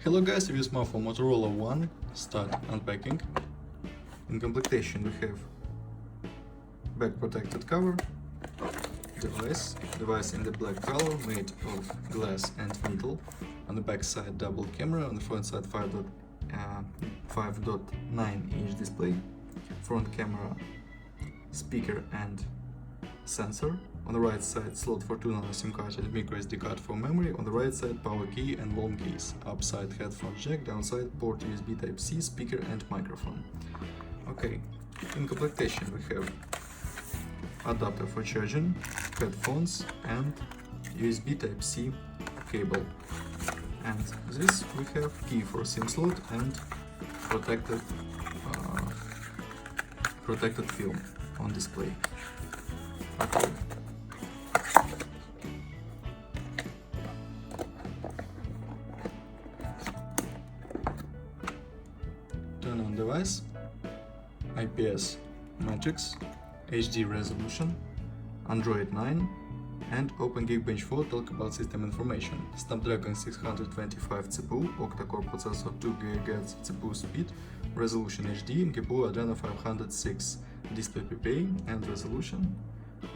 Hello guys, review smartphone Motorola One. Start unpacking. In completation we have back protected cover, device in the black color made of glass and metal. On the back side double camera, on the front side 5.9-inch display, front camera, speaker and sensor. On the right side slot for 2 nano SIM card and micro SD card for memory. On the right side power key and long keys. Upside headphone jack, downside port USB Type-C, speaker and microphone. Okay, in completation we have adapter for charging, headphones and USB Type-C cable. And this we have key for SIM slot and protected film on display. Okay. Turn on device, IPS matrix, HD resolution, Android 9 and Open Geekbench 4 talk about system information. Snapdragon 625 CPU, octa-core processor, 2 GHz CPU speed, resolution HD, GPU Adreno 506, display PPA and resolution.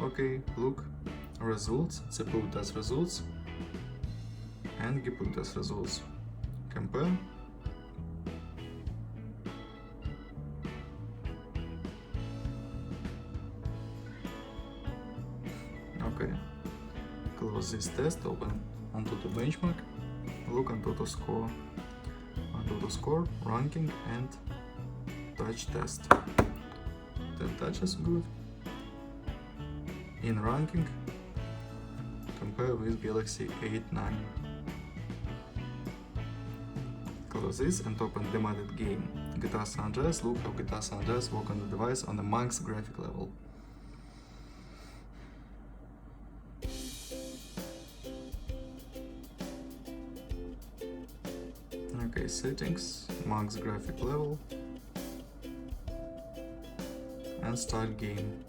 Okay, look, results, CPU test results and GPU test results. Compare. Okay, close this test, open Antutu benchmark, look Antutu score, ranking and touch test. 10 touches, good. In ranking, compare with Galaxy 8-9. Close this and open demanded game. GTA San Andreas, look how GTA San Andreas work on the device on the max graphic level. Okay, settings, max graphic level, and start game.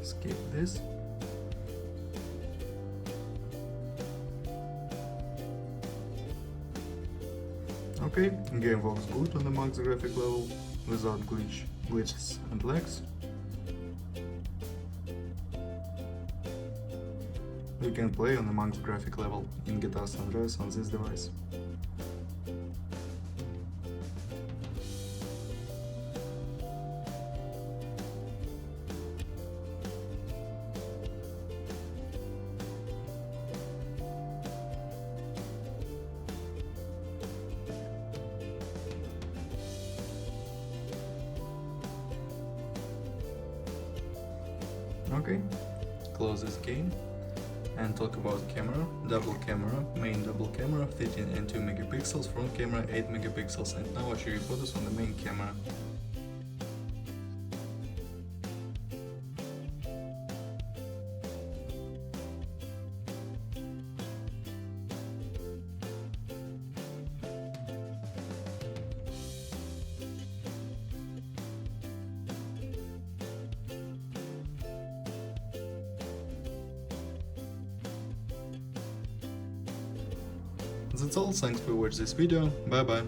Skip this. Okay, game works good on the max graphic level, without glitches and lags. We can play on the max graphic level in GTA San Andreas on this device. Okay, close this game and talk about camera. Double camera, main double camera, 13 and 2 megapixels, front camera 8 megapixels, and now I'll show you photos on the main camera. That's all, thanks for watching this video, bye bye.